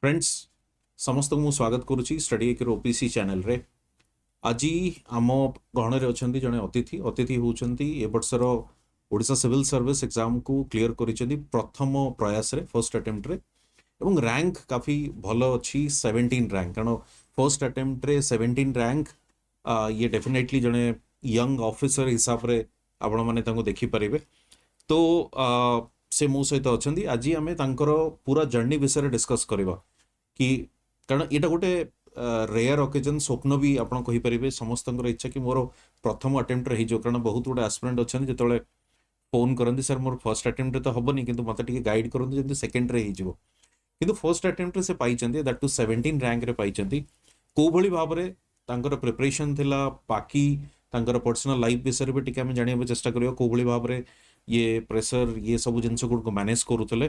Friends समस्त को स्वागत करुच्ची स्टडी एकर ओपीसी चैनल रे। आज आम गहण अच्छा जड़े अतिथि होती ए बर्षर ओडिशा सिविल सर्विस एग्जाम को क्लियर कर प्रथम प्रयास रे फर्स्ट अटेम्प्ट रे एवं रैंक काफी भल अच्छी 17 रैंक कारण फर्स्ट अटेम्प्ट रे 17 रैंक ये डेफिनेटली जड़े यंग ऑफिसर हिसाब रे आपण माने तांको देखि परिबे। तो से मो सहित अच्छा आज आम पूरा जर्नी विषय डिस्कस करवा कि कारण यहाँ गोटे रेयर ओकेजन स्वप्न भी आप समस्त इच्छा कि मोर प्रथम अटेम्प्ट हो कारण बहुत गुटे एस्पिरेंट अच्छा जो फोन करती सर मोर फर्स्ट अटेम्प्ट तो हेनी कि मत गाइड करूँ जमी सेकेंड कि फर्स्ट अटेम्प्ट से पाई दैट टू 17 रैंक रे पाई कौ भली भाव में प्रिपरेशन थिला बाकी पर्सनल लाइफ विषय भी टी जाना चेष्टा करियो कौ भली भाव में ये प्रेशर ये सब जिनस गुड़ मैनेज करुले।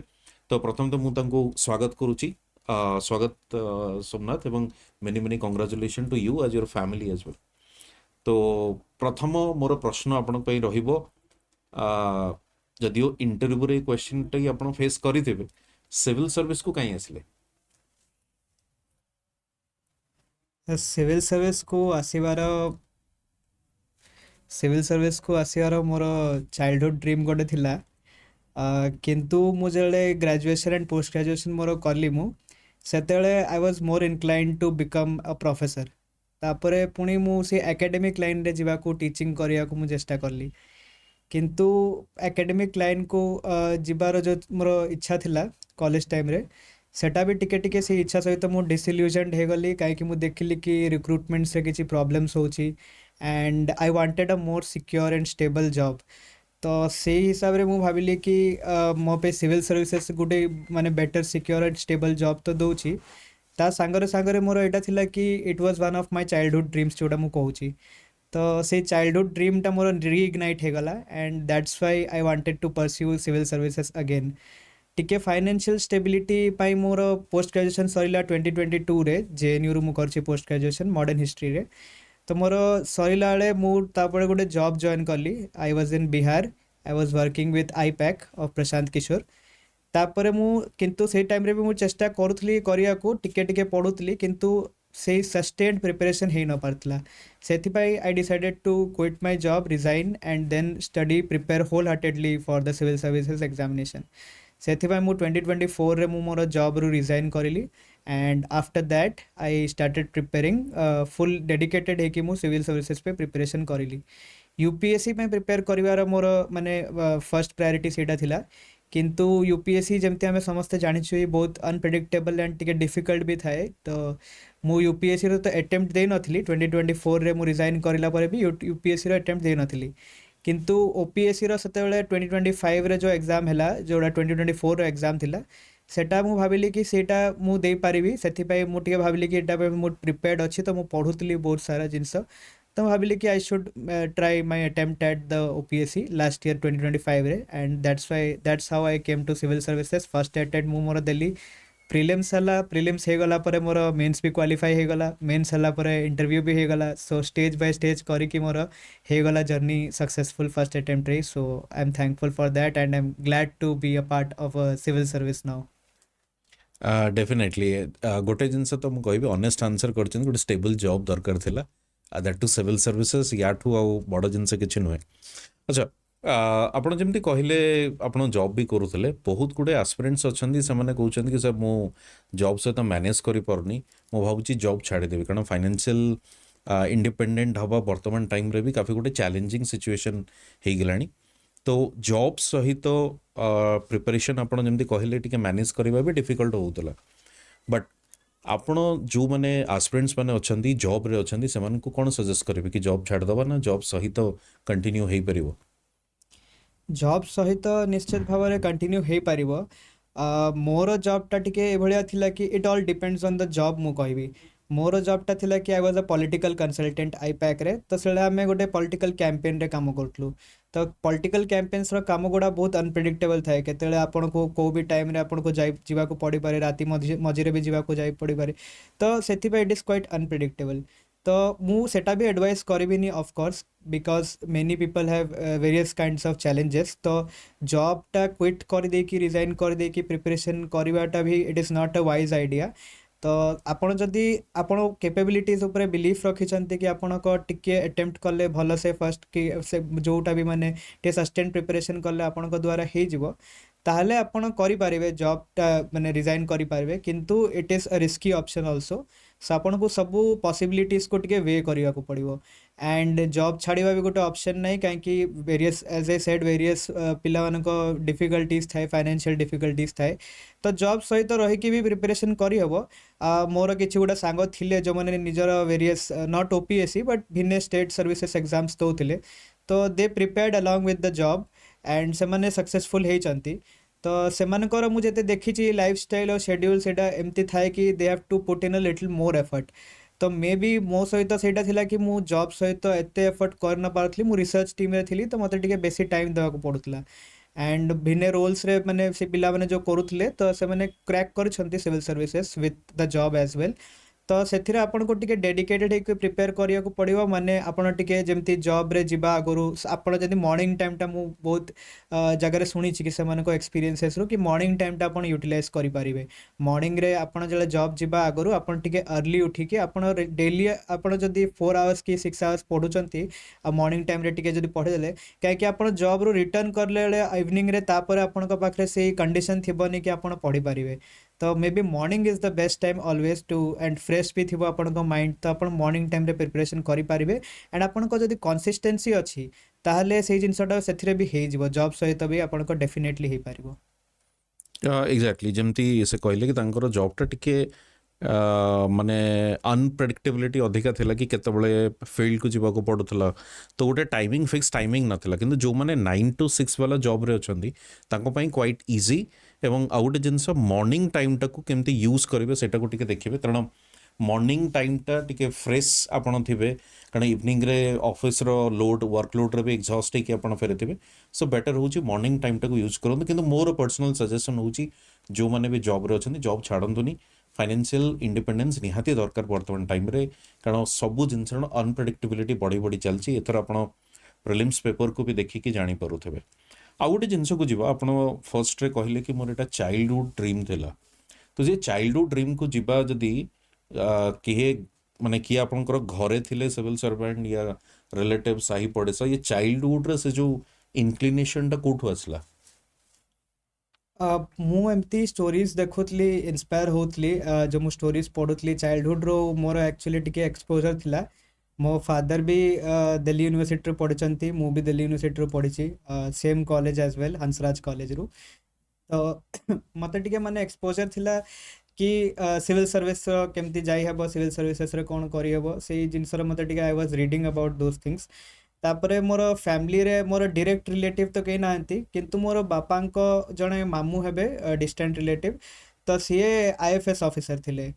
तो प्रथम तो मुझे स्वागत करुच्ची स्वागत सोमनाथ एवं many many congratulation to you as your family as well. तो प्रथम मोर प्रश्न आपण रहिबो जदियो इंटरव्यू रे क्वेश्चन टे आपण फेस करिथिबे सिविल सर्विस को कहीं आसिले? सिविल सर्विस को आसबार मोर चाइल्डहुड ड्रीम गोटे थिला किंतु मु जले ग्रेजुएशन एंड पोस्ट ग्रेजुएशन मोर कली मु सेतेले I was more inclined to become a professor. तापरे पुणी मु से एकेडमिक लाइन रे जीवा को टीचिंग करिया को मु चेष्टा करली किंतु एकेडमिक लाइन को जीवार जो मोर इच्छा थिला कॉलेज टाइम रे सेटा भी टिके टिके से इच्छा सहित मु डिसइल्यूजनड हे गली कहीं मु देखिली कि रिक्रुटमेंट से किसी प्रॉब्लम्स होची and I wanted a more secure and stable job. तो से हिसाब रे मु भाविली कि मो पे सिविल सर्विसेस गोटे माने better secure and stable job तो दउची ता सांगरे सांगरे मोर एटा थिला कि it was one of my childhood dreams जोटा मु कहूची। तो से चाइल्डहुड ड्रीम टा मोर रीइग्नाइट हे गला and that's why I wanted to pursue civil services again. टिके फाइनेंशियल स्टेबिलिटी पाई मोर पोस्ट ग्रेजुएशन सरिला 2022 रे जेएनयू रु मु करछि पोस्ट ग्रेजुएशन मॉडर्न हिस्ट्री रे। तो मोर सरिला बेले मु तापरे गोटे जॉब जॉइन कली। I was in Bihar, I was working with IPAC of Prashant Kishor. तापरे मु किंतु से टाइम रे भी मु चेष्टा करूथली करिया को टिके टिके पढुथली किंतु से सस्टेन्ड प्रिपरेशन हे न पारतला। सेथिपाई I decided to quit my job, resign and then study prepare wholeheartedly for the civil services examination. सेथिपाई मु 2024 रे मु मोर जॉब रु रिजाइन करिली and after that I started preparing full dedicated है कि मु सिविल सर्विसेज पे प्रिपरेशन करिली। यूपीएससी में प्रिपेयर करिवार मोर माने फर्स्ट प्रायोरिटी सेटा थिला किंतु यूपीएससी जमती आम समस्ते जानी बहुत अनप्रेडिक्टेबल एंड टिके डिफिकल्ट भी थाए। तो मु यूपीएससी रो तो अटेम्प्ट दे नथिली 2024 रे मु रिजाइन करिला परे भी यूपीएससी रो अटेम्प्ट दे नथिली किंतु ओपीएससी रो सेतेबेले 2025 रे जो एग्जाम हैला जोड़ा 2024 रो एग्जाम थिला सेटा मु भाविली कि सेटा मु दे पारिबी। सेथिपाई मु टिके भाविली कि एटा पे मु प्रिपेयर्ड अछि तो मु पढुतली बहुत सारा जिंस तो भाविली कि I should try my attempt at the OPSC last year 2025 रे and that's how I came to civil services. First attempt मु मोर देली प्रीलिम्स हला, प्रीलिम्स हे गला परे मोर मेंस भी क्वालिफाई हे गला, मेंस हला परे इंटरव्यू भी हे गला। सो स्टेज बाय स्टेज करी कि मोर हे गला जर्नी सक्सेसफुल फर्स्ट अटेम्प्ट रे। So I am thankful for that and I am glad to be a part of a civil service now. Definitely गोटे जिनस तो मुझे कहबी ऑनेस्ट आंसर कर गोटे स्टेबल जॉब दरकार थिला दैट टू सिविल सर्विसेज याठू आ बड़ जिनस किसी नुहे। अच्छा आपड़ जमी कहले आप जॉब भी करूले बहुत गुड़े आस्पिरेंट्स अच्छा से कहते कि सर मु जॉब सहित मैनेज करें मु भावी जॉब छाड़देवी कारण फाइनेंशियल इंडिपेंडेंट हवा बर्तमान टाइम रे भी काफ़ी गोटे चैलेंजिंग सिचुएशन हो गला। तो जॉब सहित प्रिपरेशन आपड़ जमी कहले टी मैनेज करवा भी डिफिकल्ट होता बट आपण जो मैंने आस्पिरेंट्स मैंने अच्छा जॉब रे अच्छा से कौन सजेस्ट करेंगे कि जॉब छाड़देवा ना जॉब सहित कंटिन्यू हो पार? जॉब सहित निश्चित भाव में कंटिन्यू हो पार। मोर जॉबटा टिके एभलिया थिला कि it all depends on the job. मु कहबी मोर जॉबटा थिला कि I was a political consultant IUPAC रे। तो से आम गोटे पॉलिटिकल कैंपेन रे काम करूँ। तो पॉलिटिकल कैंपेन्स रो काम गुड़ा बहुत अनप्रेडिक्टेबल थाए केते आपन को को भी टाइम रे आपन को जीवा को पड़ी पारे राति मझिरे भी जीवा को जाई पड़ी पारे। तो सेथि पे इट इज क्वाइट अनप्रेडिक्टेबल। तो ମୁଁ ସେଟା ବି advise କରିବିନି of course because many people have various kinds of challenges ତ ଜବ୍ଟା କ୍ୱିଟ୍ କରିଦେଇକି ରିଜାଇନ୍ କରିଦେଇକି ପ୍ରିପାରେସନ୍ କରିବାଟା ବି ଇଟ୍ ଇଜ୍ ନଟ୍ ଅ ୱାଇଜ୍ ଆଇଡ଼ିଆ ତ ଆପଣ ଯଦି ଆପଣ କେପାବିଲିଟିଜ୍ ଉପରେ ବିଲିଫ୍ ରଖିଛନ୍ତି କି ଆପଣଙ୍କ ଟିକେ ଆଟେମ୍ପ୍ଟ କଲେ ଭଲସେ ଫାର୍ଷ୍ଟ କି ସେ ଯେଉଁଟା ବି ମାନେ ଟିକେ ସଷ୍ଟେନ୍ ପ୍ରିପାରେସନ୍ କଲେ ଆପଣଙ୍କ ଦ୍ୱାରା ହେଇଯିବ ତାହେଲେ ଆପଣ କରିପାରିବେ ଜବ୍ଟା ମାନେ ରିଜାଇନ୍ କରିପାରିବେ କିନ୍ତୁ it is a risky option also so ଆପଣଙ୍କୁ ସବୁ ପସିବିଲିଟିଜ୍କୁ ଟିକେ ୱେ କରିବାକୁ ପଡ଼ିବ ଆଣ୍ଡ ଜବ୍ ଛାଡ଼ିବା ବି ଗୋଟେ ଅପସନ୍ ନାହିଁ କାହିଁକି various as I said various ପିଲାମାନଙ୍କ ଡିଫିକଲ୍ଟିଜ୍ ଥାଏ ଫାଇନାନ୍ସିଆଲ୍ ଡିଫିକଲ୍ଟିଜ୍ ଥାଏ ତ ଜବ୍ ସହିତ ରହିକି ବି ପ୍ରିପାରେସନ୍ କରିହେବ ମୋର କିଛି ଗୋଟେ ସାଙ୍ଗ ଥିଲେ ଯେଉଁମାନେ ନିଜର ଭେରିୟସ୍ ନଟ୍ OPSC ବଟ୍ ଭିନ୍ନ ଷ୍ଟେଟ୍ ସର୍ଭିସେସ୍ ଏକ୍ଜାମ୍ସ ଦେଉଥିଲେ ତ they prepared along with the job and ସେମାନେ ସକ୍ସେସଫୁଲ୍ ହେଇଛନ୍ତି ତ ସେମାନଙ୍କର ମୁଁ ଯେତେ ଦେଖିଛି ଲାଇଫଷ୍ଟାଇଲ୍ ଆଉ ସେଡ୍ୟୁଲ୍ ସେଇଟା ଏମିତି ଥାଏ କି they have to put in a little more effort ତ ମେ ବି ମୋ ସହିତ ସେଇଟା ଥିଲା କି ମୁଁ ଜବ୍ ସହିତ ଏତେ ଏଫର୍ଟ କରିନପାରୁଥିଲି ମୁଁ ରିସର୍ଚ୍ଚ ଟିମ୍ରେ ଥିଲି ତ ମୋତେ ଟିକେ ବେଶୀ ଟାଇମ୍ ଦେବାକୁ ପଡ଼ୁଥିଲା ଆଣ୍ଡ ଭିନ୍ନ ରୋଲ୍ସରେ ମାନେ ସେ ପିଲାମାନେ ଯେଉଁ କରୁଥିଲେ ତ ସେମାନେ କ୍ରାକ୍ କରିଛନ୍ତି civil services with the job as well ତ ସେଥିରେ ଆପଣଙ୍କୁ ଟିକେ ଡେଡିକେଟେଡ୍ ହେଇକି ପ୍ରିପେୟାର କରିବାକୁ ପଡ଼ିବ ମାନେ ଆପଣ ଟିକେ ଯେମିତି ଜବ୍ରେ ଯିବା ଆଗରୁ ଆପଣ ଯଦି ମର୍ଣ୍ଣିଂ ଟାଇମ୍ଟା ମୁଁ ବହୁତ ଜାଗାରେ ଶୁଣିଛି କି ସେମାନଙ୍କ ଏକ୍ସପିରିଏନ୍ସେସ୍ରୁ କି ମର୍ଣ୍ଣିଂ ଟାଇମ୍ଟା ଆପଣ ୟୁଟିଲାଇଜ୍ କରିପାରିବେ ମର୍ଣ୍ଣିଂରେ ଆପଣ ଯେତେବେଳେ ଜବ୍ ଯିବା ଆଗରୁ ଆପଣ ଟିକେ ଅର୍ଲି ଉଠିକି ଆପଣ ଡେଲି ଆପଣ ଯଦି 4 ଆୱାର୍ସ କି 6 ଆୱାର୍ସ ପଢ଼ୁଛନ୍ତି ଆଉ ମର୍ଣ୍ଣିଂ ଟାଇମ୍ରେ ଟିକେ ଯଦି ପଢ଼ିଦେଲେ କାହିଁକି ଆପଣ ଜବ୍ରୁ ରିଟର୍ନ କଲା ବେଳେ ଇଭିନିଂରେ ତାପରେ ଆପଣଙ୍କ ପାଖରେ ସେଇ କଣ୍ଡିସନ୍ ଥିବନି କି ଆପଣ ପଢ଼ିପାରିବେ ତ maybe morning is the best time always to and fresh ବି ଥିବ ଆପଣଙ୍କ ମାଇଣ୍ଡ ତ ଆପଣ ମର୍ଣ୍ଣିଂ ଟାଇମ୍ରେ ପ୍ରିପାରେସନ୍ କରିପାରିବେ ଆଣ୍ଡ ଆପଣଙ୍କ ଯଦି କନସିଷ୍ଟେନ୍ସି ଅଛି ତାହେଲେ ସେଇ ଜିନିଷଟା ସେଥିରେ ବି ହେଇଯିବ ଜବ୍ ସହିତ ବି ଆପଣଙ୍କ ଡେଫିନେଟଲି ହେଇପାରିବ ଏକ୍ଜାକ୍ଟଲି ଯେମିତି ସେ କହିଲେ କି ତାଙ୍କର ଜବ୍ଟା ଟିକେ ମାନେ ଅନପ୍ରେଡିକ୍ଟେବିଲିଟି ଅଧିକା ଥିଲା କି କେତେବେଳେ ଫିଲ୍ଡକୁ ଯିବାକୁ ପଡ଼ୁଥିଲା ତ ଗୋଟେ ଟାଇମିଂ ଫିକ୍ସ ଟାଇମିଂ ନଥିଲା କିନ୍ତୁ ଯେଉଁମାନେ 9 to 6 ବାଲା ଜବ୍ରେ ଅଛନ୍ତି ତାଙ୍କ ପାଇଁ କ୍ୱାଇଟ୍ ଇଜି ଏବଂ ଆଉ ଗୋଟେ ଜିନିଷ ମର୍ଣ୍ଣିଂ ଟାଇମ୍ଟାକୁ କେମିତି ୟୁଜ୍ କରିବେ ସେଇଟାକୁ ଟିକେ ଦେଖିବେ କାରଣ ମର୍ଣ୍ଣିଂ ଟାଇମ୍ଟା ଟିକେ ଫ୍ରେଶ୍ ଆପଣ ଥିବେ କାରଣ ଇଭିନିଂରେ ଅଫିସ୍ର ଲୋଡ୍ ୱାର୍କଲୋଡ଼୍ରେ ବି ଏକ୍ସହଷ୍ଟ ହେଇକି ଆପଣ ଫେରିଥିବେ ସୋ ବେଟର୍ ହେଉଛି ମର୍ଣ୍ଣିଂ ଟାଇମ୍ଟାକୁ ୟୁଜ୍ କରନ୍ତୁ କିନ୍ତୁ ମୋର ପର୍ସନାଲ୍ ସଜେସନ୍ ହେଉଛି ଯେଉଁମାନେ ବି ଜବ୍ରେ ଅଛନ୍ତି ଜବ୍ ଛାଡ଼ନ୍ତୁନି ଫାଇନାନ୍ସିଆଲ୍ ଇଣ୍ଡିପେଣ୍ଡେନ୍ସ ନିହାତି ଦରକାର ବର୍ତ୍ତମାନ ଟାଇମ୍ରେ କାରଣ ସବୁ ଜିନିଷର ଅନପ୍ରେଡିକ୍ଟେବିଲିଟି ବଢ଼ି ବଢ଼ି ଚାଲିଛି ଏଥର ଆପଣ ପ୍ରିଲିମ୍ସ ପେପରକୁ ବି ଦେଖିକି ଜାଣିପାରୁଥିବେ ଆଉ ଗୋଟେ ଜିନିଷକୁ ଯିବା ଆପଣ ଫର୍ଷ୍ଟରେ କହିଲେ କି ମୋର ଏଇଟା ଚାଇଲ୍ଡହୁଡ୍ ଡ୍ରିମ୍ ଥିଲା ତ ସେ ଚାଇଲ୍ଡହୁଡ୍ ଡ୍ରିମ୍କୁ ଯିବା ଯଦି କିଏ ମାନେ କିଏ ଆପଣଙ୍କର ଘରେ ଥିଲେ ସିଭିଲ୍ ସର୍ଭାଣ୍ଟ ୟା ରିଲେଟିଭ୍ ସାହି ପଡ଼ିଶା ଇଏ ଚାଇଲ୍ଡହୁଡ୍ରେ ସେ ଯେଉଁ ଇନକ୍ଲିନେସନ୍ଟା କେଉଁଠୁ ଆସିଲା ମୁଁ ଏମିତି ଷ୍ଟୋରିଜ୍ ଦେଖୁଥିଲି ଇନ୍ସପାୟାର ହେଉଥିଲି ଯେଉଁ ମୁଁ ଷ୍ଟୋରିଜ୍ ପଢ଼ୁଥିଲି ଚାଇଲ୍ଡହୁଡ଼୍ରୁ ମୋର ଆକ୍ଚୁଆଲି ଟିକେ ଏକ୍ସପୋଜର୍ ଥିଲା ମୋ ଫାଦର ବି ଦିଲ୍ଲୀ ୟୁନିଭର୍ସିଟିରୁ ପଢ଼ିଛନ୍ତି ମୁଁ ବି ଦିଲ୍ଲୀ ୟୁନିଭର୍ସିଟିରୁ ପଢ଼ିଛି ସେମ୍ କଲେଜ ଆଜ୍ ୱେଲ୍ ହଂସରାଜ କଲେଜରୁ ତ ମୋତେ ଟିକେ ମାନେ ଏକ୍ସପୋଜର୍ ଥିଲା କି ସିଭିଲ୍ ସର୍ଭିସ୍ର କେମିତି ଯାଇହେବ ସିଭିଲ୍ ସର୍ଭିସେସ୍ରେ କ'ଣ କରିହେବ ସେଇ ଜିନିଷରେ ମୋତେ ଟିକେ I was reading about those things ତାପରେ ମୋର ଫ୍ୟାମିଲିରେ ମୋର ଡିରେକ୍ଟ ରିଲେଟିଭ୍ ତ କେହି ନାହାନ୍ତି କିନ୍ତୁ ମୋର ବାପାଙ୍କ ଜଣେ ମାମୁଁ ହେବେ ଡିଷ୍ଟାଣ୍ଟ ରିଲେଟିଭ୍ ତ ସିଏ IFS ଅଫିସର ଥିଲେ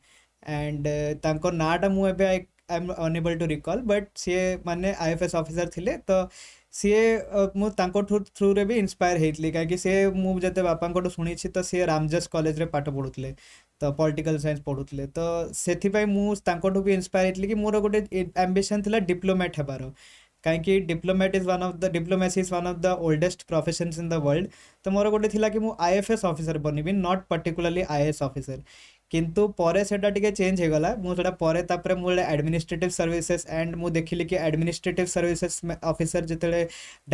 ଆଣ୍ଡ ତାଙ୍କ ନାଁଟା ମୁଁ ଏବେ I am unable to recall but ସିଏ ମାନେ IFS ଅଫିସର ଥିଲେ ତ ସିଏ ମୁଁ ତାଙ୍କ ଥ୍ରୁରେ ବି ଇନ୍ସପାୟାର ହେଇଥିଲି କାହିଁକି ସେ ମୁଁ ଯେତେ ବାପାଙ୍କଠୁ ଶୁଣିଛି ତ ସିଏ ରାମଜସ୍ କଲେଜରେ ପାଠ ପଢ଼ୁଥିଲେ ତ ପଲିଟିକାଲ୍ ସାଇନ୍ସ ପଢ଼ୁଥିଲେ ତ ସେଥିପାଇଁ ମୁଁ ତାଙ୍କଠୁ ବି ଇନ୍ସପାୟାର ହେଇଥିଲି କି ମୋର ଗୋଟେ ଆମ୍ବିସନ୍ ଥିଲା ଡିପ୍ଲୋମାଟ୍ ହେବାର କାହିଁକି diplomacy is one of the oldest professions in the world ତ ମୋର ଗୋଟେ ଥିଲା କି ମୁଁ IFS ଅଫିସର ବନିବି ନଟ୍ ପର୍ଟିକୁଲାରଲି IAS ଅଫିସର କିନ୍ତୁ ପରେ ସେଇଟା ଟିକେ ଚେଞ୍ଜ ହେଇଗଲା ମୁଁ ସେଇଟା ପରେ ତାପରେ ମୁଁ ଗୋଟେ ଆଡ଼ମିନିଷ୍ଟ୍ରେଟିଭ୍ ସର୍ଭିସେସ୍ ଆଣ୍ଡ ମୁଁ ଦେଖିଲି କି ଆଡ଼ମିନିଷ୍ଟ୍ରେଟିଭ୍ ସର୍ଭିସେସ୍ ଅଫିସର ଯେତେବେଳେ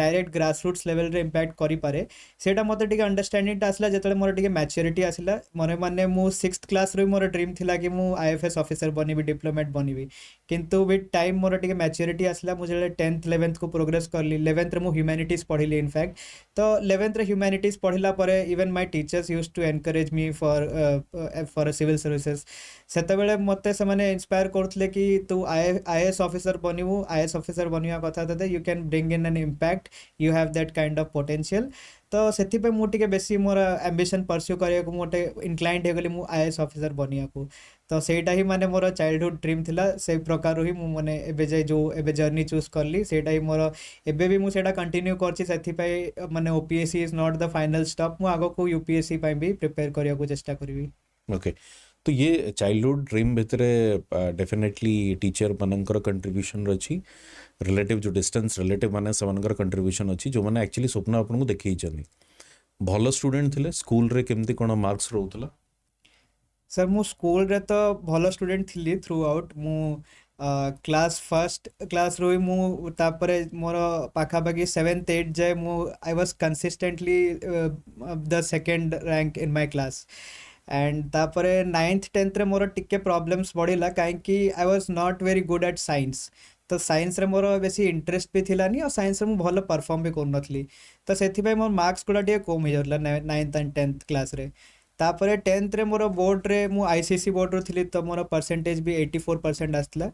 ଡାଇରେକ୍ଟ ଗ୍ରାସରୁଟ୍ସ ଲେଭେଲରେ ଇମ୍ପାକ୍ଟ କରିପାରେ ସେଇଟା ମୋତେ ଟିକେ ଅଣ୍ଡରଷ୍ଟାଣ୍ଡିଂଟା ଆସିଲା ଯେତେବେଳେ ମୋର ଟିକେ ମ୍ୟାଚୁରିଟି ଆସିଲା ମାନେ ମୁଁ 6th କ୍ଲାସ୍ରୁ ମୋର ଡ୍ରିମ୍ ଥିଲା କି ମୁଁ IFS ଅଫିସର ବନିବି ଡିପ୍ଲୋମାଟ୍ ବନିବି କିନ୍ତୁ ୱିଥ୍ ଟାଇମ୍ ମୋର ଟିକେ ମ୍ୟାଚୁରିଟି ଆସିଲା ମୁଁ ଯେତେବେଳେ 10th 11thକୁ ପ୍ରୋଗ୍ରେସ୍ କଲି 11thରେ ମୁଁ ହ୍ୟୁମାନିଟିଜ୍ ପଢ଼ିଲି ଇନଫ୍ୟାକ୍ଟ ତ 11thରେ ହ୍ୟୁମାନିଟିଜ୍ ପଢ଼ିଲା ପରେ even my teachers used to encourage me for civil services ସେତେବେଳେ ମୋତେ ସେମାନେ ଇନ୍ସପାୟାର କରୁଥିଲେ କି ତୁ IAS ଅଫିସର ବନିବୁ IAS ଅଫିସର ବନିବା କଥା ତତେ you can bring in an impact you have that kind of potential ତ ସେଥିପାଇଁ ମୁଁ ଟିକେ ବେଶୀ ମୋର ଆମ୍ବିସନ୍ ପରସ୍ୟୁ କରିବାକୁ ମୁଁ ଗୋଟେ ଇନକ୍ଲାଇଣ୍ଡ ହେଇଗଲି ମୁଁ IAS ଅଫିସର ବନିବାକୁ ତ ସେଇଟା ହିଁ ମାନେ ମୋର ଚାଇଲ୍ଡହୁଡ୍ ଡ୍ରିମ୍ ଥିଲା ସେଇ ପ୍ରକାରରୁ ହିଁ ମୁଁ ମାନେ ଏବେ ଯାଇ ଯେଉଁ ଏବେ ଜର୍ଣ୍ଣି ଚୁଜ୍ କଲି ସେଇଟା ହିଁ ମୋର ଏବେ ବି ମୁଁ ସେଇଟା କଣ୍ଟିନ୍ୟୁ କରିଛି ସେଥିପାଇଁ ମାନେ OPSC is not the final stop ମୁଁ ଆଗକୁ UPSC ପାଇଁ ବି ପ୍ରିପେୟାର କରିବାକୁ ଚେଷ୍ଟା କରିବି ଓକେ तो ये चाइल्डहुड ड्रीम भितर डेफिनेटली टीचर मानकर कंट्रीब्यूशन अच्छी रिलेटिव जो डिस्टेंस रिलेटिव माने सेमानकर कंट्रीब्यूशन अच्छी जो मैंने एक्चुअली स्वप्न आपको देखी भल स्टूडेंट थे स्कूल रे केमती कौन मार्क्स रोला सर मु स्कूल रे तो भल स्टूडेंट थी थ्रू आउट मु क्लास फर्स्ट क्लास रू मु तापरे मोर पाखापाखि 7th 8th जाए मु I was consistently the second rank in my class and तापरे 9th 10th रे मोर टिके प्रॉब्लम्स बढ़िला कहीं I was not very good at science तो साइंस रे मोर बेसी इंटरेस्ट भी थिलानी और साइंस रे मु भल परफॉर्म भी करनथली तो सेथिपाई मोर मार्क्स गुड़ा टिके कम हो जातला 9th एंड 10th क्लास रे तापरे 10th रे मोर बोर्ड रे मु आईसीएसई बोर्ड रो थिली तो मोर परसेंटेज भी 84% आसला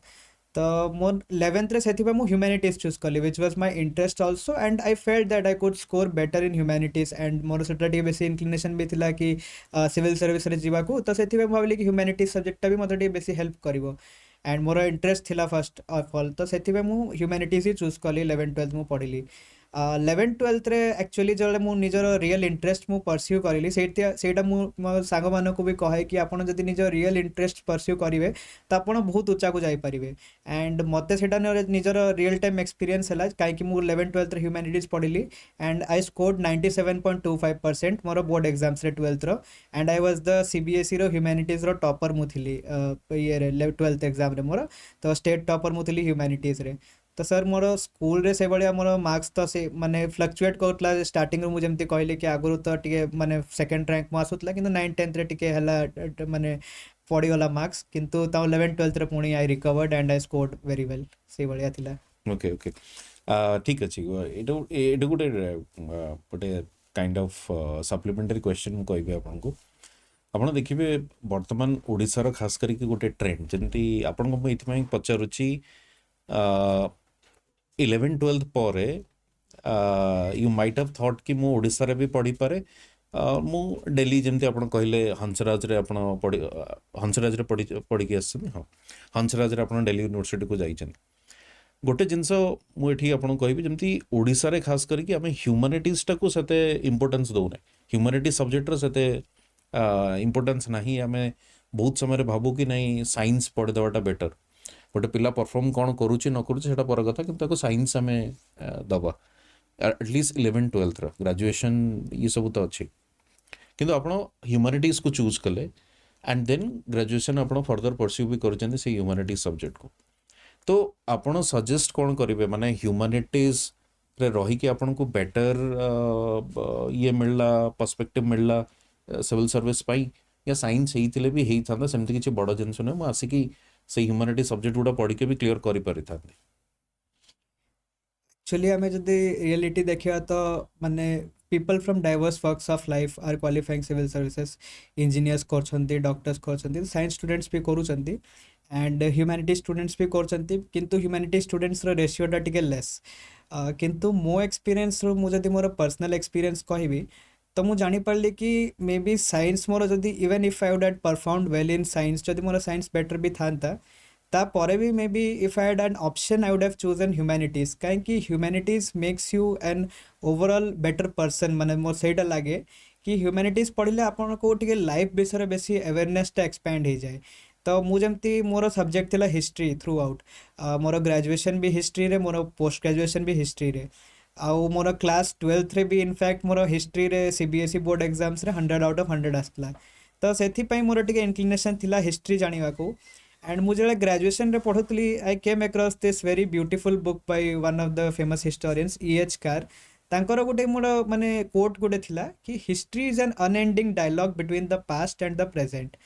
तो मोर 11th रे सेथिपाई मु ह्यूमैनिटीज चूज कली which was my interest also and I felt that I could score better in humanities and more सेटा टिके बेसी इंक्लिनेशन भी थिला कि सिविल सर्विस रे जीवा को तो सेथिपाई मु भाबली कि ह्यूमैनिटीज सब्जेक्ट भी मते टिके बेसी हेल्प करिवो एंड मोर इंटरेस्ट थिला फर्स्ट ऑफ ऑल तो सेथिपाई मु ह्यूमैनिटीज ही चूज कली 11th 12th मु पढ़िली 11th 12th रे एक्चुअली जो मु निजर रियल इंटरेस्ट मु परस्यू करिली सेटा मु मो सांग मानक भी कहे कि आपण जदि निजर रियल इंटरेस्ट परस्यू करिवे तो आपण बहुत ऊंचा को जाई परिवे एंड मते सेटा निजर रियल टाइम एक्सपीरियंस हला काहे कि मु 11th 12th रे ह्यूमैनिटीज पढ़िली एंड आई स्कोर्ड 97.25% मोर बोर्ड एग्जाम्स रे 12th रो and I was the CBSE रो ह्यूमैनिटीज रो टॉपर मु थिली ये रे 12th एग्जाम रे मोर तो स्टेट टॉपर मु थिली ह्यूमैनिटीज रे तो सर मोर स्कूल रे से भाया मोर मार्क्स तो से माने फ्लक्चुएट करतला स्टार्टिंग मु जेमती कहले कि आगुरु तो टिके माने सेकंड रैंक मु आसुतला किंतु 9th 10th रे टिके हला माने पड़ी गला मार्क्स किंतु ता 11th 12th रे पुणी I recovered and I scored very well से भाया थिला ओके ओके ठीक अच्छे ये गोटे गोटे काइंड ऑफ सप्लीमेंटरी क्वेश्चन मुझे कहबी आपको ଆପଣ ଦେଖିବେ ବର୍ତ୍ତମାନ ଓଡ଼ିଶାର ଖାସ କରିକି ଗୋଟେ ଟ୍ରେଣ୍ଡ ଯେମିତି ଆପଣଙ୍କୁ ମୁଁ ଏଇଥିପାଇଁ ପଚାରୁଛି 11 12 ପରେ ୟୁ ମାଇଟ୍ ହାଭ୍ ଥଟ୍ କି ମୁଁ ଓଡ଼ିଶାରେ ବି ପଢ଼ିପାରେ ମୁଁ ଡେଲି ଯେମିତି ଆପଣ କହିଲେ ହଂସରାଜରେ ଆପଣ ହଂସରାଜରେ ପଢ଼ିକି ଆସିଛନ୍ତି ହଁ ହଂସରାଜରେ ଆପଣ ଡେଲି ୟୁନିଭର୍ସିଟିକୁ ଯାଇଛନ୍ତି ଗୋଟେ ଜିନିଷ ମୁଁ ଏଠି ଆପଣଙ୍କୁ କହିବି ଯେମିତି ଓଡ଼ିଶାରେ ଖାସ କରିକି ଆମେ ହ୍ୟୁମାନିଟିଜ୍ଟାକୁ ସେତେ ଇମ୍ପୋର୍ଟାନ୍ସ ଦେଉନାହିଁ ହ୍ୟୁମାନିଟିଜ୍ ସବଜେକ୍ଟର ସେତେ इम्पोर्टान्स नहीं आम बहुत समय भावु कि नहीं साइंस पढ़ीदेवाटा बेटर गोटे पिला परफॉर्म कौन करुच्ची न करुच्ची पर कथा कि साइंस आम दबा एटलिस्ट 11 12th ग्रेजुएशन ये सब तो अच्छी किंतु आप ह्यूमानिटीज को चूज कले एंड देन ग्रेजुएशन आप फर्दर परस्यू भी कर ह्यूमानिटीज सब्जेक्ट को तो आपड़ सजेस्ट कौन करेंगे माने ह्यूमानिटीज रे रही कि आपन को बेटर ये मिलला पर्सपेक्टिव मिलला सिविल सर्विस पाई या साइंस होते भी होता सेमती किसी बड़ जिन मुझे आसिकी से ह्यूमानिटी सब्जेक्ट गुड़ा पढ़ के भी क्लीयर कर पारि था एक्चुअली आम जदि रियलिटी देखा तो माने people from diverse works of life are qualifying civil services engineers कर डॉक्टर्स कर साइंस स्टूडेंट्स भी करूँगी एंड ह्यूमैनिटी स्टूडेंट्स भी कर किंतु ह्यूमैनिटी स्टूडेंट्स रेशियोटा टिके लेस किंतु मो एक्सपीरियंस मुझे मोर पर्सनल एक्सपीरियंस कहबी तो मुझे जापारि कि मे बी साइंस मोर जदि even if I would had performed well in science जदि मोर साइंस बेटर भी था तापर भी maybe if I had an option I would have chosen humanities कहीं humanities makes you an overall better person माने मोर सेटा लगे कि ह्यूमैनिटीज पढ़ले आपन को टिके लाइफ विषय बेसी अवेयरनेसटा एक्सपैंड हो जाए तो मुझे मोर सब्जेक्ट थिला history through out more graduation भी हिस्ट्री रे मोर पोस्ट ग्रेजुएशन भी हिस्ट्री रे आउ मोर क्लास 12th रे भी इनफैक्ट मोर हिस्ट्री रे सीबीएसई बोर्ड एग्जाम्स रे 100 आउट ऑफ 100 आसला तो से मोर टिके इंक्लिनेशन थिला हिस्ट्री जानिबा को एंड मुझे ग्रेजुएशन रे पढ़ुतली I came across this very beautiful book by one of the famous historians E.H. Carr तांकर गोटे मोर माने कोट गोटे थिला कि history is an unending dialogue between the past and the present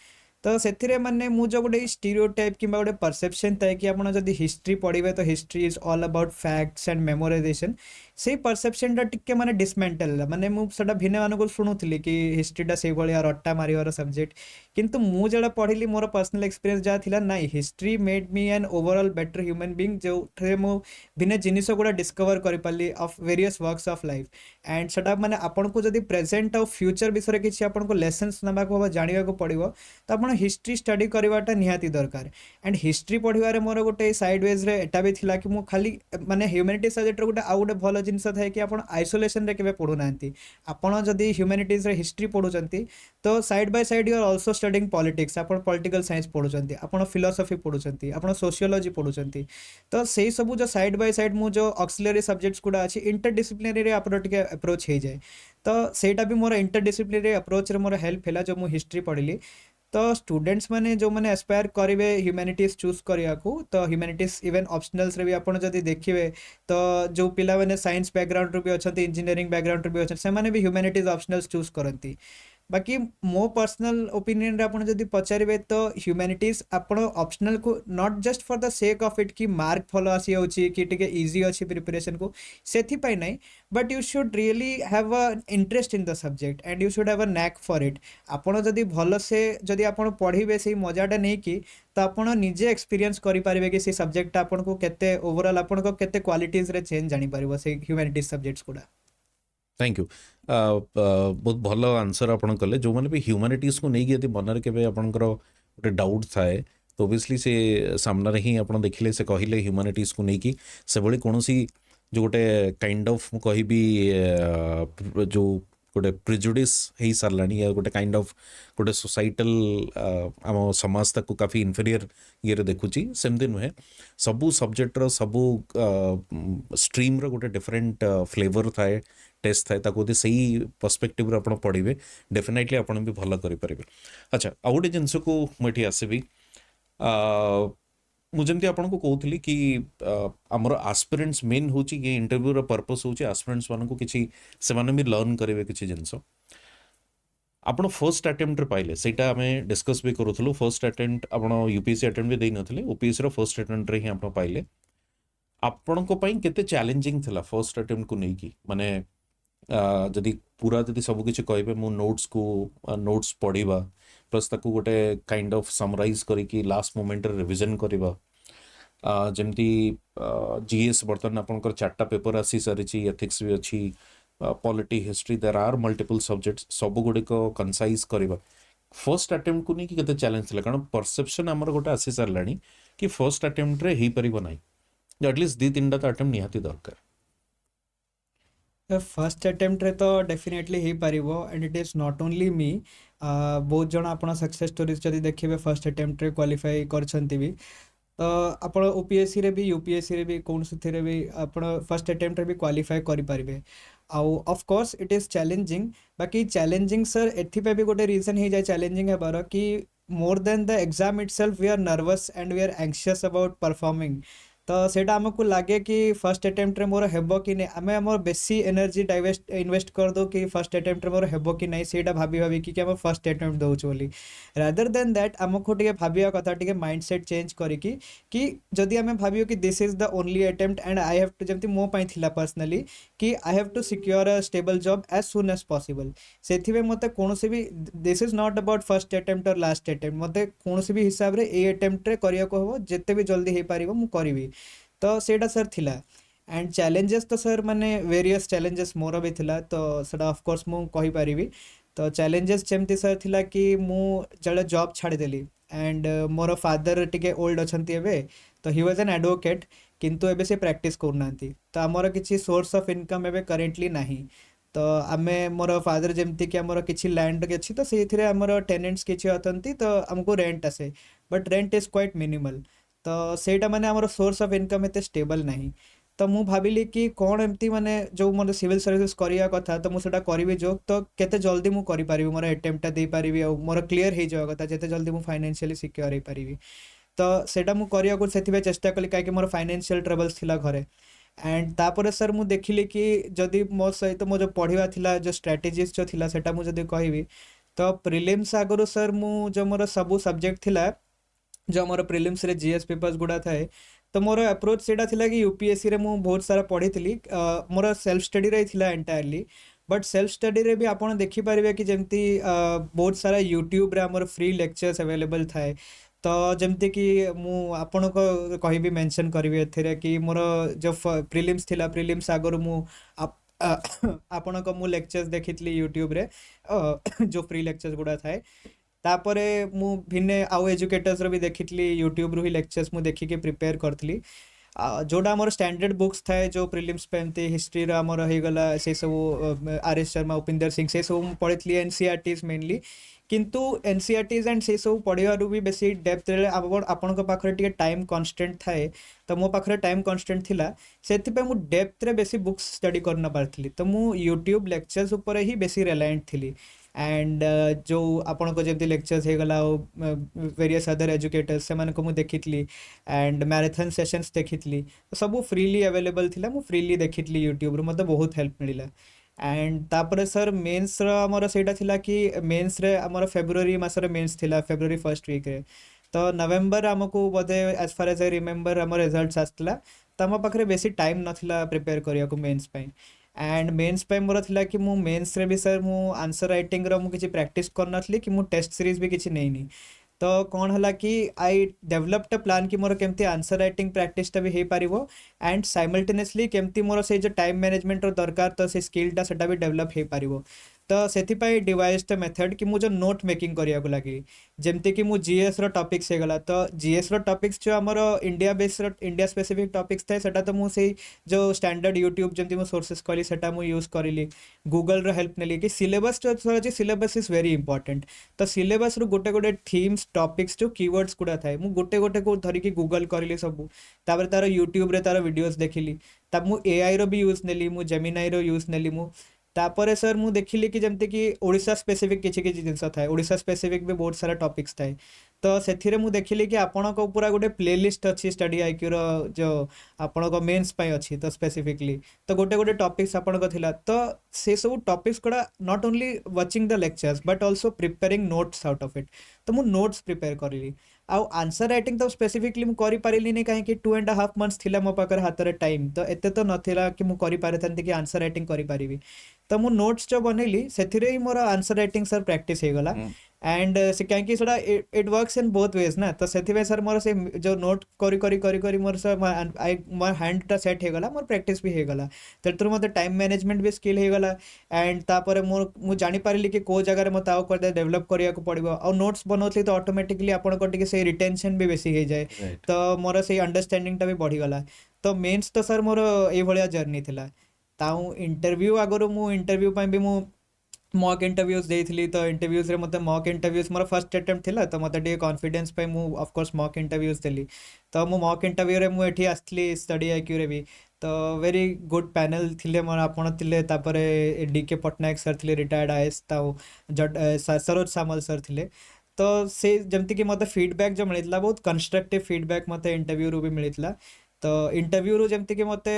तो से माने मु जो गोटे स्टीरियोटाइप कि गोटे परसेप्शन थाए कि आप जब हिस्ट्री पढ़े तो history is all about facts and memorisation से परसेप्शनटा टिके माने डिसमेंटल माने मुझे भिन्न मानक शुणुली कि हिस्ट्रीटा से भाया रट्टा मारिवार सब्जेक्ट किंतु मु जो पढ़ी मोर पर्सनल एक्सपीरियंस जहाँ थिला नाई history made me an overall better human being जो मु भिन्न जिनिस गुड़ा डिस्कवर कर पाली of various works of life and सेटा माने आपन को जदि प्रेजेंट और फ्यूचर विषय किसी आपन को लेसन्स नबाक जानिबा को पड़िबो तो आपन हिस्ट्री स्टडी करवाटा निहाती दरकार एंड हिस्ट्री पढ़वारे मोर गोटे साइड वेज रे एटा भी थिला कि मु खाली माने ह्यूमैनिटीज सब्जेक्ट रो गोटे आउ गोटे भल जिनस थाए कि आपण आइसोलेशन रे केबे पढु नांती आपण जदी ह्यूमैनिटीज रे हिस्ट्री पढुचंती तो side by side you are also studying politics आपण पॉलिटिकल साइंस पढुचंती आपण फिलोसफी पढुचंती आपण सोशियोलॉजी पढुचंती तो सेही सब जो साइड बाय साइड मु जो ऑक्सिलरी सब्जेक्ट्स गुडा अछि इंटरडिसिप्लिनरी रे आपण टिके अप्रोच हे जाय तो सेटा भी मोर इंटरडिसिप्लिनरी अप्रोच रे मोर हेल्प हैला जो मु हिस्ट्री पढ़िली तो स्टूडेंट्स माने जो माने एस्पायर करिवे ह्यूमैनिटीज चूज करिया को तो ह्यूमैनिटीज इवन ऑप्शनल्स रे भी आपण जदी देखिवे तो जो पिला माने साइंस बैकग्राउंड रो भी अछंती इंजीनियरिंग बैकग्राउंड रो भी अछंती से माने भी ह्यूमैनिटीज ऑप्शनल्स चूज करंती बाकी मो पर्सनल ओपिनियन रे आपण जदी पचारिबे तो ह्यूमैनिटीज आपण ऑप्शनल को not just for the sake of it कि मार्क फॉलो आसी होची कि टिके इजी अछि प्रिपरेशन को सेथि पई नै but you should really have a interest in the subject and you should have a knack for it आपण जदी भलो से जदी आपण पढ़िबे सेही मजाटा नै कि तो आपण निजे एक्सपीरियंस करि पारिबे कि से सब्जेक्ट आपण को केते ओवरऑल आपण को केते क्वालिटीज रे चेंज जानि पारिबो से ह्यूमैनिटीज सब्जेक्ट्स गुडा थैंक यू बहुत भल आंसर आपण कले जो मैंने भी ह्यूमैनिटीज को नहीं यदि मनरे केबे आपणकर गोटे डाउट थाए तो ओबियसली से सामने ही आप देखिले से कहले ह्यूमैनिटीज को नहीं कि से भली कोनोसी जो गोटे काइंड ऑफ मु कहबी जो गोटे प्रिजुडिस हो सारानी या गोटे काइंड ऑफ गोटे सोसाइटल आम समाज ताको काफ़ी इनफेरियर ये देखुची सेमती नुहे सबू सब्जेक्टर सबू स्ट्रीम रो गोटे डिफरेंट फ्लेवर थाए टेस्ट थाए ताको सही पर्सपेक्टिव रे आपण पढ़िबे डेफिनेटली आपण भी भल करि परिबे। अच्छा आ गोटे जिनस को मुझे आसबी मुझे आपको कहूली कि आमर आस्पिरेंट्स मेन हूँ ये इंटरव्यूर पर्पस हूँ आस्पिरेंट्स मान किसी से भी लर्न करेंगे किसी जिनस आपण फर्स्ट अटेम्प्ट पाइले सेटा आम डिस्कस भी करूँ फर्स्ट अटेम्प्ट आप यूपीएससी अटेम्प्ट भी देते ओपीएससी रो फर्स्ट अटेम्प्ट रे ही आप पाइले आपण केते चैलेंजिंग थिला फर्स्ट अटेम्प्ट को लेकिन माने जदि पूरा जदि सब किसी कहे मु नोट्स पढ़ा प्लस ताकू गोटे काइंड ऑफ समराइज करी लास्ट मोमेंट रिविजन करवा जमती जीएस बर्तमान आपंकर 4टा पेपर आसी सारी एथिक्स भी अच्छी polity history there are multiple subjects सब गुड़िक कंसाइज करवा फर्स्ट अटेम्प्ट को नहीं कि चैलेंज थी कारण परसेप्शन आमर गोटे आसी सारा कि फर्स्ट अटेम्प्ट रे हो पार ना एटलिस्ट 2-3टा तो अटेम्प्ट निहाती दरकार फर्स्ट अटेम्प्ट रे तो डेफिनेटली हो पारिबो and it is not only me बहुत जन आपण सक्सेस स्टोरीज जदि देखिबे फर्स्ट अटेम्प्ट रे क्वालिफाई करछंती भी तो आपण ओपीएससी रे भी यूपीएससी रे भी कौन थे भी आपण फर्स्ट अटेम्प्ट रे भी क्वालिफाई करि पारिबे आउ of course it is challenging बाकी चैलेंजिंग सर एथि पे भी गोटे रीजन हो जाए चैलेंजिंग हेबार कि more than the exam itself we are nervous and we are anxious about performing तो सेटा आमको लगे कि फर्स्ट अटेम्प्ट रे मोर हेबो कि नहीं आमे हमर बेसी एनर्जी डाइवेस्ट इन्वेस्ट कर दो कि फर्स्ट अटेम्प्ट रे मोर हेबो कि नहीं सेटा भाभी भाभी कि हम फर्स्ट अटेम्प्ट दउछ बोली रादर देन दैट आमको टिके भाबिया कथा टिके माइंडसेट चेंज करी कि जदि आमे भाबियो कि this is the only attempt and I have to जमती मो पई थिला पर्सनली कि I have to secure a stable job as soon as possible सेथिबे मते कोनोसी भी this is not about first attempt और लास्ट अटेम्प्ट मते कोनोसी भी हिसाब रे ए अटेम्प्ट रे करिया को हो जते भी जल्दी हे पारिबो मु करिवि तो सेटा सर थिला एंड चैलेंजेस तो सर माने वेरियस चैलेंजेस मोर भी थिला तो सेटा ऑफ कोर्स मु कहि पारिबी तो चैलेंजेस जेमती सर थिला कि मु जले जॉब छाड़ी देली एंड मोर फादर टिके ओल्ड अछंती एबे तो ही वाज एन एडवोकेट किंतु एबे से प्रैक्टिस करनांती तो हमर किछि सोर्स ऑफ इनकम एबे करेंटली नाही तो आमे मोर फादर जेमती कि हमर किछि लैंड अछि तो सेथिरे हमर टेनेंट्स किछि अथंती तो हमको रेंट आसे but rent is quite minimal तो सेटा माने हमर सोर्स ऑफ इनकम एते स्टेबल नहीं तो मु भाबिली कि कौन एमती माने जो मोर सिविल सर्विसेज करिया कथा तो मु सेटा करिवि जो तो केते जल्दी मु करि पारिबि मोर अटेम्प्ट दे पारिबि और मोर क्लियर हे जाय कथा जेते जल्दी मु फाइनेंशियली सिक्योर हे पारिबि तो सेटा मु करिया को सेथिबे चेष्टा कली काहे कि मोर फाइनेंशियल ट्रबल्स थिला घरे एंड तापर सर मु देखिली कि जदि मो सहित मो जो पढ़िवा थिला जो स्ट्रेटजीज जो थिला सेटा मु जदि कहबी तो प्रीलिम्स आगरो सर मु जो मोर सबु सब्जेक्ट थिला जो मोर प्रीलिम्स रे जीएस पेपर्स गुड़ा थाए तो मोर अप्रोच सेटा थिला कि यूपीएससी रे मु बहुत सारा पढ़ी थी मोर सेल्फ स्टडी रे थिला एंटायरली बट सेल्फ स्टडी रे भी आपण देखि पारिबे कि जेमती बहुत सारा यूट्यूब रे हमर फ्री लेक्चर्स अवेलेबल थाए तो जमती कि मु आपण को कहि भी मेंशन करबी एथिरे कि मोर जो प्रीलिम्स थिला प्रीलिम्स आगर मु आपण को मु लेक्चर्स देखितली यूट्यूब रे जो फ्री लेक्चर्स गुड़ा थाए तापरे मु भिन्ने आउ एजुकेटर्स रो भी देखितली यूट्यूब रो ही लेक्चर्स मु देखि के प्रिपेयर करतली जोटा आमर स्टैंडर्ड बुक्स थाए जो प्रिलिम्स पे एमती हिस्ट्री रो आमर हो गला से सब आर एस शर्मा उपिंदर सिंह से सब पढ़ी एनसीईआरटीज मेनली किंतु एनसीईआरटीज एंड से सब पढ़िबारु भी बेसी डेप्थ रे आपनक पाखरे टिके टाइम कांस्टेंट थाए तो मो पाखरे टाइम कांस्टेंट थिला सेति पे मु डेप्थ रे बेसी बुक्स स्टडी करना पारथली तो मु यूट्यूब लेक्चर्स ऊपर ही बेसी रिलायंट थिली एंड जो आपनको जब लेक्चर्स हो गला वेरियस अदर एजुकेटर्स से मानको मु देखितली एंड मैराथन सेशंस देखितली तो सब फ्रीली अवेलेबल थिला मु फ्रीली देखितली यूट्यूब रो मते बहुत हेल्प मिलिला एंड तापर सर मेंस रो हमर सेटा थिला कि मेंस रे हमर फेब्रुअरी मास रे मेंस थिला फेब्रुअरी फर्स्ट वीक रे तो नवेम्बर हमको बोधे as far as I remember हमर रिजल्ट्स आसला तो हम पाखरे बेसी टाइम नथिला प्रिपेयर करिया को मेंस पई एंड मेंस पे मोर थिला कि मु मेंस रे भी सर मु आंसर राइटिंग रो मु किछि प्रैक्टिस करनथली कि मु टेस्ट सीरीज भी किछि नेइनी तो कौन हला कि आई डेवलप्ड अ प्लान कि मोर केमती आंसर राइटिंग प्रैक्टिस टा भी हे पारिबो एंड साइमल्टेनियसली केमती मोर से जो टाइम मैनेजमेंट रो दरकार तो से स्किल टा सेटा भी डेवलप हे पारिबो तो सेथिपाई डिवाइस्ड मेथड कि मु जो नोट मेकिंग करिया को लागि जेमती कि मु जीएस रो टॉपिक्स हे गला तो जीएस रो टॉपिक्स जो हमर इंडिया बेस रो इंडिया स्पेसिफिक टॉपिक्स थे सेटा तो मु से जो स्टैंडर्ड यूट्यूब जेमती मु सोर्सेस कली सेटा मु यूज करिली गूगल रो हेल्प नेली कि सिलेबस जो अछि सिलेबस इज वेरी इंपोर्टेंट तो सिलेबस रो गोटे गोटे थीम्स टॉपिक्स जो कीवर्ड्स गुडा थाए मु गोटे गोटे को धरि कि गूगल करिली सब तापर तार यूट्यूब रे तार वीडियोस देखिली तब मु एआई रो भी यूज नेली मु जेमिनाई रो यूज नेली मु तापर सर मु देखिली कि जमती कि ओडिशा स्पेसिफिक किछि किछि जिंस थाए ओडिशा स्पेसिफिक भी बहुत सारा टॉपिक्स थाए तो सेथिरे मु देखिली कि आपणक पूरा गोटे प्लेलिस्ट अछि स्टडी आईक्यू रो जो आपणक मेंस पई अछि तो स्पेसिफिकली तो गोटे गोटे टॉपिक्स आपणक थिला तो से सब टॉपिक्स कोडा not only watching the lectures but also preparing notes out of it तो मु नोट्स प्रिपेयर करली आउ आंसर राइटिंग तो स्पेसिफिकली मु करि पारिली नै काहे कि 2.5 मंथ्स थिला मो पाकर हातरे टाइम तो एते तो नथिला कि मु करि पारथांती कि आंसर राइटिंग करि पारिबी तो मु नोट्स जो बनैली सेथिरे ही मोर आंसर राइटिंग सर प्रैक्टिस हे गला एंड से कहीं सड़ा it works in both ways ना तो से सर मोर से जो नोट करी करी करी करी मोर सर मोर हैंड टा सेट हो गला मोर प्रैक्टिस भी हो गला तेतुर मते टाइम मैनेजमेंट भी स्किल हो गला एंड तापर मोर मु जानि पारिली कि को जगह रे मते आउ कर डेवलप करिया को पड़िबो और नोट्स बनोतली तो ऑटोमेटिकली आपन को टिके से रिटेंशन भी बेसी हो जाए तो मोर से अंडरस्टैंडिंग टा भी बढ़ी गला तो मेंस तो सर मोर ए भलिया जर्नी थिला ताऊ इंटरव्यू आगरो मु इंटरव्यू पई भी मु मॉक इंटरव्यूज देइथली तो इंटरव्यूज रे मते mock interviews more first attempt थिला तो मते टिके कॉन्फिडेंस पे मु ऑफ कोर्स मॉक इंटरव्यूज देली तो मु मॉक इंटरव्यू रे मु एठी आस्थली स्टडी आईक्यू रे भी तो वेरी गुड पैनल थिले मोर आपण थिले तापरे डीके पटनायक सर थिले रिटायर्ड आईएएस ताऊ सरोज सामल सर थिले तो से जमती कि मते फीडबैक जो मिलितला बहुत कंस्ट्रक्टिव फीडबैक मते इंटरव्यू रू भी मिलितला तो इंटरव्यू रू जमती कि मते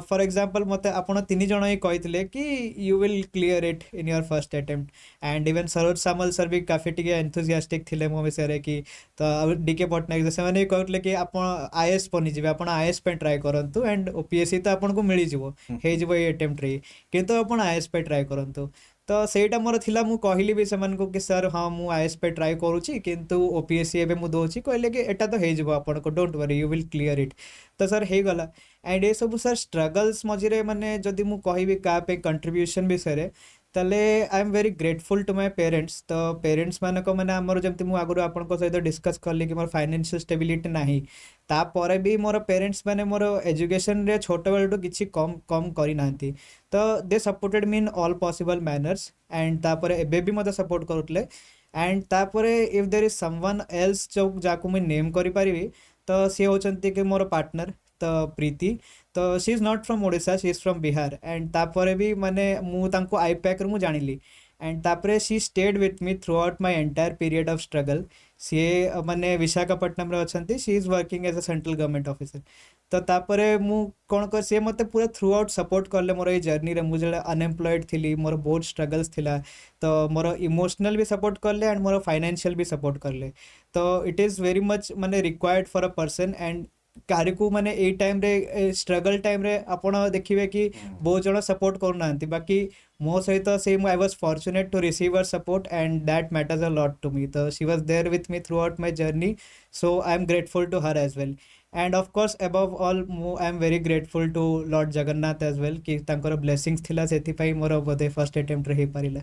फॉर एग्जांपल मते आपण तीन जण ही कहितले कि you will clear it in your first attempt and even Saroj Samal sir भी काफी टिके एंथुसियास्टिक थिले मो विषय रे कि तो डीके पटनायक से माने कहतले कि आपण आईएएस बनि जिवे आपण आईएएस पे ट्राई करंतु एंड ओपीएससी तो आपण को मिली जिवो हे जिवो ए अटेम्प्ट रे किंतु आपण आईएएस पे ट्राई करंतु तो सेटा मोर थिला मु कहली भी सेमान को कि सर हाँ मु आईएएस पे ट्राई करूची किंतु ओपीएससी एबे मु दोची कहले कि एटा तो हे जिवो आपण को don't worry you will clear it तो सर हे गला एंड ए सब सर स्ट्रगल्स मझिरे माने जदि मु कहबी का पे कंट्रीब्यूशन विषय रे ताले I am very grateful to my parents तो पेरेंट्स मानक माने हमर जमति मु आगु आपन को सहित डिस्कस करली कि मोर फाइनेंशियल स्टेबिलिटी नाही ता परे भी मोर पेरेंट्स माने मोर एजुकेशन रे छोट बेलटो किछि कम कम करि नांती तो they supported me in all possible manners and ता परे एबे भी मते सपोर्ट करूतले एंड ता परे if there is someone else जो जाको मैं नेम करि परिबी तो से होचंती कि मोर पार्टनर तो प्रीति तो she is not from Odisha she is from Bihar and तापरे भी माने मु तांको आईपैक रू मु जानिली एंड तापरे she stayed with me throughout my entire period of struggle सी माने विशाखापट्टनम रे अछंती she is working as a central government officer तो तापरे मु कोन कर से मते पूरा थ्रू आउट सपोर्ट करले मोर ए जर्नी रे मु जले अनएम्प्लॉयड थिली मोर बहुत स्ट्रगल्स थिला तो मोर इमोशनल भी सपोर्ट करले एंड मोर फाइनेंशियल भी सपोर्ट करले तो इट इज वेरी मच माने required for a person and को माने ए टाइम रे स्ट्रगल टाइम रे आपण देखिबे कि बहुत जण सपोर्ट करू नांती बाकी मो सहित से I was fortunate to receive her support and that matters a lot to me तो she was there with me throughout my journey so I am grateful to her as well and of course above all I am very grateful to lord Jagannath as well कि तांकर blessings थिला सेति पई मोर बोधे first attempt रे हे परिला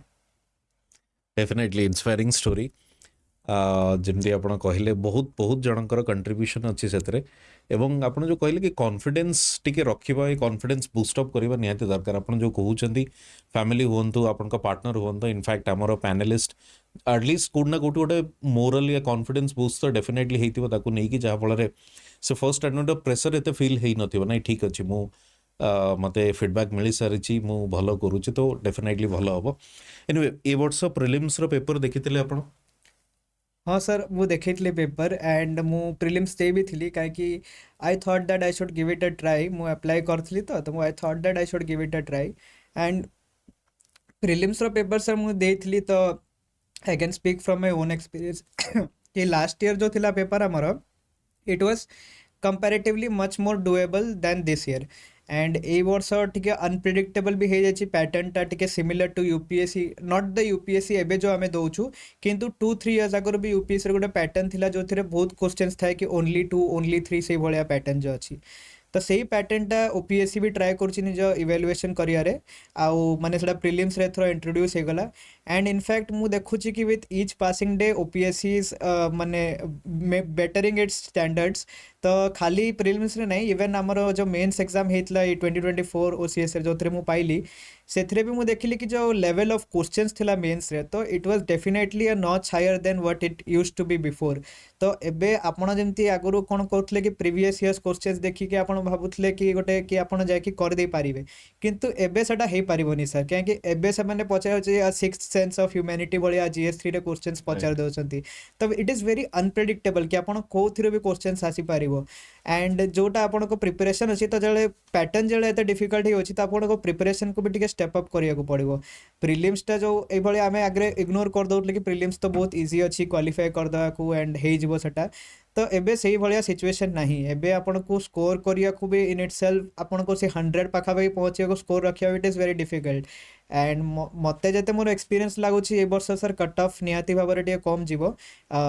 definitely inspiring story ଯେମିତି ଆପଣ କହିଲେ ବହୁତ ବହୁତ ଜଣଙ୍କର କଣ୍ଟ୍ରିବ୍ୟୁସନ୍ ଅଛି ସେଥିରେ ଏବଂ ଆପଣ ଯେଉଁ କହିଲେ କି କନଫିଡେନ୍ସ ଟିକେ ରଖିବା ଏ କନଫିଡେନ୍ସ ବୁଷ୍ଟଅପ୍ କରିବା ନିହାତି ଦରକାର ଆପଣ ଯେଉଁ କହୁଛନ୍ତି ଫ୍ୟାମିଲି ହୁଅନ୍ତୁ ଆପଣଙ୍କ ପାର୍ଟନର ହୁଅନ୍ତୁ ଇନଫ୍ୟାକ୍ଟ ଆମର ପ୍ୟାନେଲିଷ୍ଟ ଆଟଲିଷ୍ଟ କେଉଁଠି ନା କେଉଁଠି ଗୋଟେ ମୋରାଲ ୟା କନଫିଡେନ୍ସ ବୁଷ୍ଟ ତ ଡେଫିନେଟଲି ହେଇଥିବ ତାକୁ ନେଇକି ଯାହାଫଳରେ ସେ ଫର୍ଷ୍ଟ ଆଟେମ୍ପ୍ଟର ପ୍ରେସର ଏତେ ଫିଲ୍ ହେଇନଥିବ ନାଇଁ ଠିକ୍ ଅଛି ମୁଁ ମୋତେ ଫିଡ଼ବ୍ୟାକ୍ ମିଳିସାରିଛି ମୁଁ ଭଲ କରୁଛି ତ ଡେଫିନେଟଲି ଭଲ ହେବ ଏନିୱେ ଏ ବର୍ଷ ପ୍ରିଲିମ୍ସର ପେପର ଦେଖିଥିଲେ ଆପଣ ହଁ ସାର୍ ମୁଁ ଦେଖିଥିଲି ପେପର ଆଣ୍ଡ ମୁଁ ପ୍ରିଲିମ୍ସ ଦେଇ ବି ଥିଲି କାହିଁକି I thought that I should give it a try ମୁଁ ଆପ୍ଲାଏ କରିଥିଲି ତ ମୁଁ I thought that I should give it a try and ପ୍ରିଲିମ୍ସର ପେପର ସାର୍ ମୁଁ ଦେଇଥିଲି ତ I can speak from my own experience कि लास्ट ईयर जो थिला पेपर हमर it was comparatively much more doable than this year and ए वर्ष टिके अनप्रेडिक्टेबल भी हो जाछि पैटर्न टा टिके similar to UPSC not the UPSC एबे जो आमे दउछु किंतु 2-3 इयर्स अगर भी यूपीएससी रे गोटे पैटर्न थिला जो थिरे बहुत क्वेश्चंस थाए कि ओनली 2 ओनली 3 से भलिया पैटर्न जो अछि तो सेही पैटर्नटा ओपीएससी भी ट्राए करछि निज इवैल्यूएशन करियारे आउ माने सेटा प्रीलिम्स रे थ्रो इंट्रोड्यूस हे गला एंड इनफैक्ट मु देखुछि कि with each passing day OPSC is माने बेटरिंग इट्स स्टैंडर्ड्स तो खाली प्रीलिम्स रे नहीं इवन हमर जो मेंस एग्जाम हेतला 2024 ओसीएस रे जो थ्रे मु पाइली ସେଥିରେ ବି ମୁଁ ଦେଖିଲି କି ଯେଉଁ ଲେଭେଲ୍ ଅଫ୍ କ୍ୱେଶ୍ଚନ୍ସ ଥିଲା ମେନ୍ସରେ ତ it was definitely a notch higher than what it used to be before ତ ଏବେ ଆପଣ ଯେମିତି ଆଗରୁ କ'ଣ କରୁଥିଲେ କି ପ୍ରିଭିୟସ୍ ଇୟର୍ସ କ୍ୱେଶ୍ଚନ୍ସ ଦେଖିକି ଆପଣ ଭାବୁଥିଲେ କି ଗୋଟେ କି ଆପଣ ଯାଇକି କରିଦେଇ ପାରିବେ କିନ୍ତୁ ଏବେ ସେଟା ହେଇପାରିବନି ସାର୍ କାହିଁକି ଏବେ ସେମାନେ ପଚାରୁଛି ସିକ୍ସ ସେନ୍ସ ଅଫ୍ ହ୍ୟୁମାନିଟି ଭଳିଆ GS3ରେ କ୍ୱେଶ୍ଚନ୍ସ ପଚାରି ଦେଉଛନ୍ତି ତ ଇଟ୍ ଇଜ୍ ଭେରି ଅନପ୍ରେଡିକ୍ଟେବଲ୍ କି ଆପଣ କେଉଁଥିରେ ବି କ୍ୱେଶ୍ଚନ୍ସ ଆସିପାରିବ एंड जोटा आपनको प्रिपरेशन अच्छी तो जड़े पैटर्न जड़े एत डिफिकल्ट ही अच्छी तो आपको प्रिपरेशन को भी टिके स्टेप अप करिया पड़ो प्रिलिम्सटा जो ये आम आगे इग्नोर कर दौले कि प्रिलिम्स तो बहुत इजी अच्छी क्वालिफाई करदेवा को एंड हो सेटा तो एबे से भाया सिचुएशन ना एबे आपको स्कोर करने को भी इन इट सेल्फ आपको से 100 पाखापाखि पहुँचा स्कोर रखा it is very difficult and मत जिते मोर एक्सपीरियंस लगुच ए वर्ष सर कट ऑफ निहाती भाव में कम जीव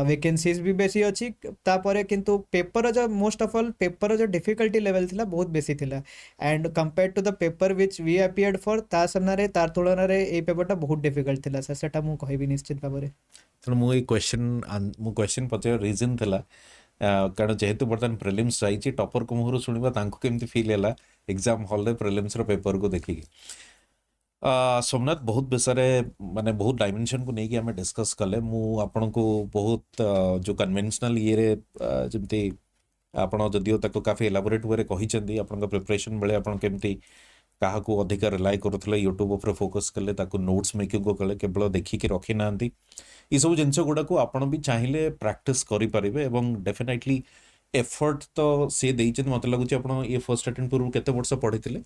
वैकेंसीज भी बेसी अच्छी तापर किंतु पेपर जो मोस्ट ऑफ ऑल पेपर जो डिफिकल्टी लेवल थिला बहुत बेसी थिला and compare to the paper which we appeared for ता सामने तार तुलन में ये पेपरटा बहुत डिफिकल्ट थिला सर सेटा मु कहबी निश्चित भाव में ତେଣୁ ମୁଁ ଏଇ କ୍ୱେଶ୍ଚନ୍ ପଚାରିବାର ରିଜନ୍ ଥିଲା କାରଣ ଯେହେତୁ ବର୍ତ୍ତମାନ ପ୍ରିଲିମ୍ସ ଯାଇଛି ଟପରଙ୍କ ମୁହଁରୁ ଶୁଣିବା ତାଙ୍କୁ କେମିତି ଫିଲ୍ ହେଲା ଏକ୍ଜାମ୍ ହଲ୍ରେ ପ୍ରିଲିମ୍ସର ପେପରକୁ ଦେଖିକି ସୋମନାଥ ବହୁତ ବିଷୟରେ ମାନେ ବହୁତ ଡାଇମେନସନ୍କୁ ନେଇକି ଆମେ ଡିସ୍କସ୍ କଲେ ମୁଁ ଆପଣଙ୍କୁ ବହୁତ ଯେଉଁ କନଭେନ୍ସନାଲ୍ ଇଏରେ ଯେମିତି ଆପଣ ଯଦିଓ ତାକୁ କାଫି ଏଲାବୋରେଟ୍ ୱେରେ କହିଛନ୍ତି ଆପଣଙ୍କ ପ୍ରିପାରେସନ୍ ବେଳେ ଆପଣ କେମିତି କାହାକୁ ଅଧିକା ରିଲାଏ କରୁଥିଲେ ୟୁଟ୍ୟୁବ୍ ଉପରେ ଫୋକସ୍ କଲେ ତାକୁ ନୋଟ୍ସ ମେକିଂକୁ କଲେ କେବଳ ଦେଖିକି ରଖିନାହାନ୍ତି ଏସବୁ ଜିନିଷ ଗୁଡ଼ାକୁ ଆପଣ ବି ଚାହିଁଲେ ପ୍ରାକ୍ଟିସ୍ କରିପାରିବେ ଏବଂ ଡେଫିନେଟଲି ଏଫର୍ଟ ତ ସେ ଦେଇଛନ୍ତି ମୋତେ ଲାଗୁଛି ଆପଣ ଏ ଫର୍ଷ୍ଟ ଆଟେମ୍ପ୍ଟ ପୂର୍ବରୁ କେତେ ବର୍ଷ ପଢ଼ିଥିଲେ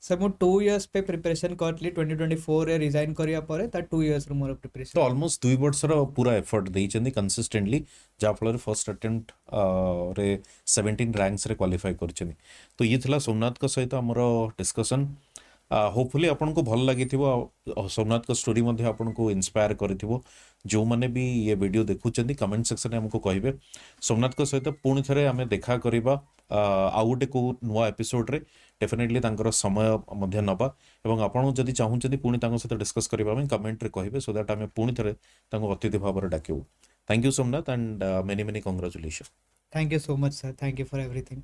सर मु 2 इयर्स पे प्रिपरेशन करली 2024 रे रिजाइन करिया परे ता 2 इयर्स रो मोर प्रिपरेशन तो ऑलमोस्ट 2 ବର୍ଷର ପୁରା ଏଫର୍ଟ ଦେଇଛନ୍ତି କନସିଷ୍ଟେଣ୍ଟଲି ଯାହାଫଳରେ ଫର୍ଷ୍ଟ ଆଟେମ୍ପ୍ଟ ରେ 17 ରାଙ୍କ୍ସରେ କ୍ୱାଲିଫାଏ କରିଛନ୍ତି ତ ଇଏ ଥିଲା ସୋମନାଥଙ୍କ ସହିତ ଆମର ଡିସ୍କସନ୍ ହୋପଫୁଲି ଆପଣଙ୍କୁ ଭଲ ଲାଗିଥିବ ସୋମନାଥଙ୍କ ଷ୍ଟୋରି ମଧ୍ୟ ଆପଣଙ୍କୁ ଇନ୍ସପାୟାର କରିଥିବ ଯେଉଁମାନେ ବି ଇଏ ଭିଡ଼ିଓ ଦେଖୁଛନ୍ତି କମେଣ୍ଟ ସେକ୍ସନରେ ଆମକୁ କହିବେ ସୋମନାଥଙ୍କ ସହିତ ପୁଣି ଥରେ ଆମେ ଦେଖା କରିବା ଆଉ ଗୋଟେ କେଉଁ ନୂଆ ଏପିସୋଡ଼ରେ ଡେଫିନେଟଲି ତାଙ୍କର ସମୟ ମଧ୍ୟ ନେବା ଏବଂ ଆପଣ ଯଦି ଚାହୁଁଛନ୍ତି ପୁଣି ତାଙ୍କ ସହିତ ଡିସ୍କସ୍ କରିବା ପାଇଁ କମେଣ୍ଟରେ କହିବେ ସୋ ଦ୍ୟାଟ୍ ଆମେ ପୁଣି ଥରେ ତାଙ୍କୁ ଅତିଥି ଭାବରେ ଡାକିବୁ thank you Somnath and many many congratulation thank you so much sir thank you for everything